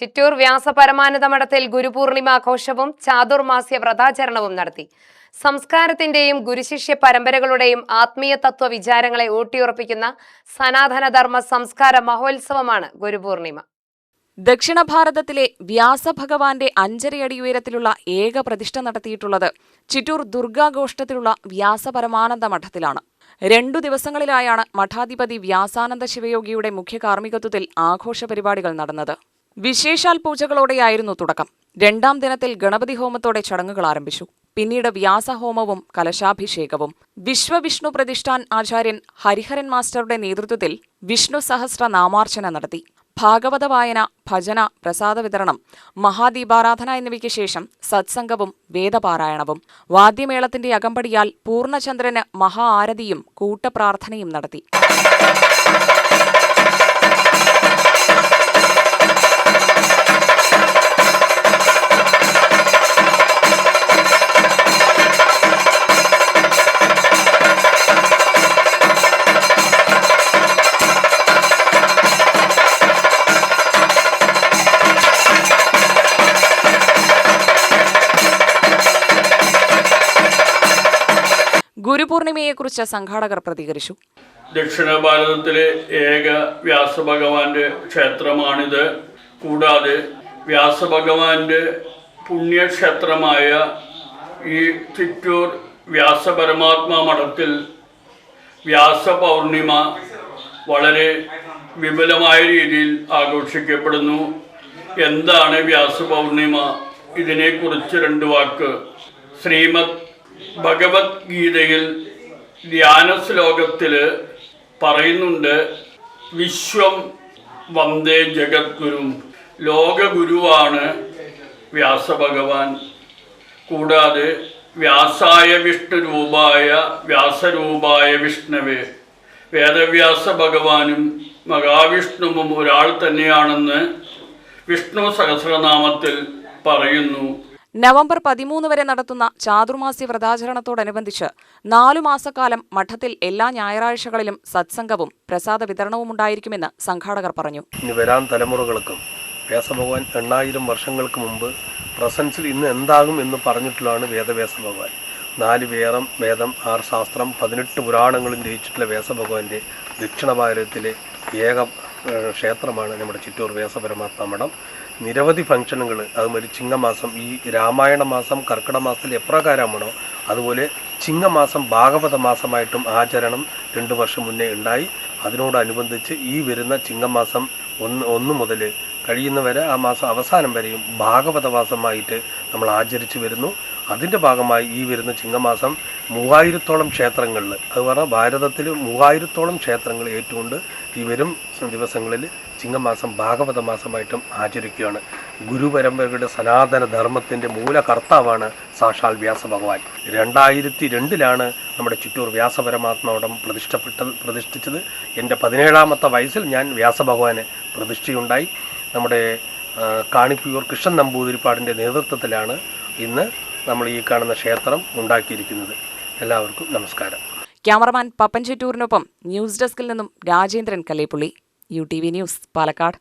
ചിറ്റൂർ വ്യാസപരമാനന്ദ മഠത്തിൽ ഗുരുപൂർണിമ ആഘോഷവും ചാതുർമാസ്യ വ്രതാചരണവും നടത്തി. സംസ്കാരത്തിന്റെയും ഗുരുശിഷ്യ പരമ്പരകളുടെയും ആത്മീയ തത്വ വിചാരങ്ങളെ ഊട്ടിയുറപ്പിക്കുന്ന സനാതനധർമ്മ സംസ്കാര മഹോത്സവമാണ് ഗുരുപൂർണിമ. ദക്ഷിണ ഭാരതത്തിലെ വ്യാസഭഗവാന്റെ 5.5 അടി ഉയരത്തിലുള്ള ഏക പ്രതിഷ്ഠ നടത്തിയിട്ടുള്ളത് ചിറ്റൂർ ദുർഗാഗോഷ്ടത്തിലുള്ള വ്യാസപരമാനന്ദ മഠത്തിലാണ്. 2 ദിവസങ്ങളിലായാണ് മഠാധിപതി വ്യാസാനന്ദ ശിവയോഗിയുടെ മുഖ്യ കാർമ്മികത്വത്തിൽ ആഘോഷ പരിപാടികൾ നടന്നത്. വിശേഷാൽ പൂജകളോടെയായിരുന്നു തുടക്കം. 2ാം ദിനത്തിൽ ഗണപതി ഹോമത്തോടെ ചടങ്ങുകൾ ആരംഭിച്ചു. പിന്നീട് വ്യാസഹോമവും കലശാഭിഷേകവും. വിശ്വവിഷ്ണു പ്രതിഷ്ഠാൻ ആചാര്യൻ ഹരിഹരൻ മാസ്റ്ററുടെ നേതൃത്വത്തിൽ വിഷ്ണു സഹസ്ര നാമാർച്ചന നടത്തി. ഭാഗവത വായന, ഭജന, പ്രസാദ വിതരണം, മഹാദീപാരാധന എന്നിവയ്ക്ക് ശേഷം സത്സംഗവും വേദപാരായണവും. വാദ്യമേളത്തിന്റെ അകമ്പടിയാൽ പൂർണ്ണചന്ദ്രന് മഹാ ആരതിയും കൂട്ടപ്രാർത്ഥനയും നടത്തി. ഗുരുപൂർണിമയെക്കുറിച്ച് സംഘാടകർ പ്രതികരിച്ചു. ദക്ഷിണ ഭാരതത്തിലെ ഏക വ്യാസഭഗവാന്റെ ക്ഷേത്രമാണിത്. കൂടാതെ വ്യാസഭഗവാന്റെ പുണ്യക്ഷേത്രമായ ഈ ചിറ്റൂർ വ്യാസപരമാത്മാ മഠത്തിൽ വ്യാസപൗർണിമ വളരെ വിപുലമായ രീതിയിൽ ആഘോഷിക്കപ്പെടുന്നു. എന്താണ് വ്യാസപൗർണിമ? ഇതിനെക്കുറിച്ച് 2 വാക്ക്. ശ്രീമദ് ഭഗവത്ഗീതയിൽ ധ്യാന ശ്ലോകത്തിൽ പറയുന്നുണ്ട്, വിശ്വം വന്ദേ ജഗദ്ഗുരും. ലോകഗുരുവാണ് വ്യാസഭഗവാൻ. കൂടാതെ വ്യാസായ വിഷ്ണുരൂപായ വ്യാസരൂപായ വിഷ്ണവേ, വേദവ്യാസ ഭഗവാനും മഹാവിഷ്ണുവും ഒരാൾ തന്നെയാണെന്ന് വിഷ്ണു സഹസ്രനാമത്തിൽ പറയുന്നു. നവംബർ 13 വരെ നടത്തുന്ന ചാതുർമാസ്യ വ്രതാചരണത്തോടനുബന്ധിച്ച് 4 മാസക്കാലം മഠത്തിൽ എല്ലാ ഞായറാഴ്ചകളിലും സത്സംഗവും പ്രസാദ വിതരണവും ഉണ്ടായിരിക്കുമെന്ന് സംഘാടകർ പറഞ്ഞു. ഇനി വരാൻ തലമുറകൾക്കും വ്യാസഭഗവാൻ 8000 വർഷങ്ങൾക്ക് മുമ്പ് പ്രസൻസിൽ ഇന്ന് എന്താകും എന്ന് പറഞ്ഞിട്ടുള്ളതാണ് വേദവ്യാസ ഭഗവാൻ. 4 വേദം, 6 ശാസ്ത്രം, 18 പുരാണങ്ങളും രചിച്ചിട്ടുള്ള വ്യാസഭഗവാന്റെ ദക്ഷിണ ഭാരതത്തിലെ ഏക ക്ഷേത്രമാണ് നമ്മുടെ ചിറ്റൂർ വ്യാസപരമാത്മാ മഠം. നിരവധി ഫംഗ്ഷനുകൾ, അതുമാതിരി ചിങ്ങമാസം, ഈ രാമായണ മാസം കർക്കിടക മാസത്തിൽ എപ്രകാരമാണോ അതുപോലെ ചിങ്ങമാസം ഭാഗവത മാസമായിട്ടും ആചരണം 2 വർഷം മുന്നേ ഉണ്ടായി. അതിനോടനുബന്ധിച്ച് ഈ വരുന്ന ചിങ്ങമാസം 1 മുതൽ കഴിയുന്നവരെ ആ മാസം അവസാനം വരെയും ഭാഗവത മാസമായിട്ട് നമ്മൾ ആചരിച്ചു വരുന്നു. അതിൻ്റെ ഭാഗമായി ഈ വരുന്ന ചിങ്ങമാസം 3000-ഓളം ക്ഷേത്രങ്ങളിൽ, അത് പറഞ്ഞാൽ ഭാരതത്തിൽ 3000-ഓളം ക്ഷേത്രങ്ങൾ ഏറ്റുകൊണ്ട് ഈ വരും ദിവസങ്ങളിൽ ചിങ്ങമാസം ഭാഗവത മാസമായിട്ടും ആചരിക്കുകയാണ്. ഗുരുപരമ്പരയുടെ സനാതന ധർമ്മത്തിൻ്റെ മൂലകർത്താവാണ് സാക്ഷാൽ വ്യാസഭഗവാൻ. 2002 നമ്മുടെ ചിറ്റൂർ വ്യാസപരമാത്മാവടം പ്രതിഷ്ഠിച്ചത്. എൻ്റെ 17ാമത്തെ വയസ്സിൽ ഞാൻ വ്യാസഭഗവാനെ പ്രതിഷ്ഠയുണ്ടായി. നമ്മുടെ കാണിപ്പൂർ കൃഷ്ണൻ നമ്പൂതിരിപ്പാടിൻ്റെ നേതൃത്വത്തിലാണ് ഇന്ന് നമ്മൾ ഈ കാണുന്ന ക്ഷേത്രം ഉണ്ടാക്കിയിരിക്കുന്നത്. എല്ലാവർക്കും നമസ്കാരം. ക്യാമറമാൻ പപ്പൻ ചിറ്റൂരിനൊപ്പം ന്യൂസ് ഡെസ്കിൽ നിന്നും രാജേന്ദ്രൻ കല്ലേപ്പുള്ളി, UTV ന്യൂസ്, പാലക്കാട്.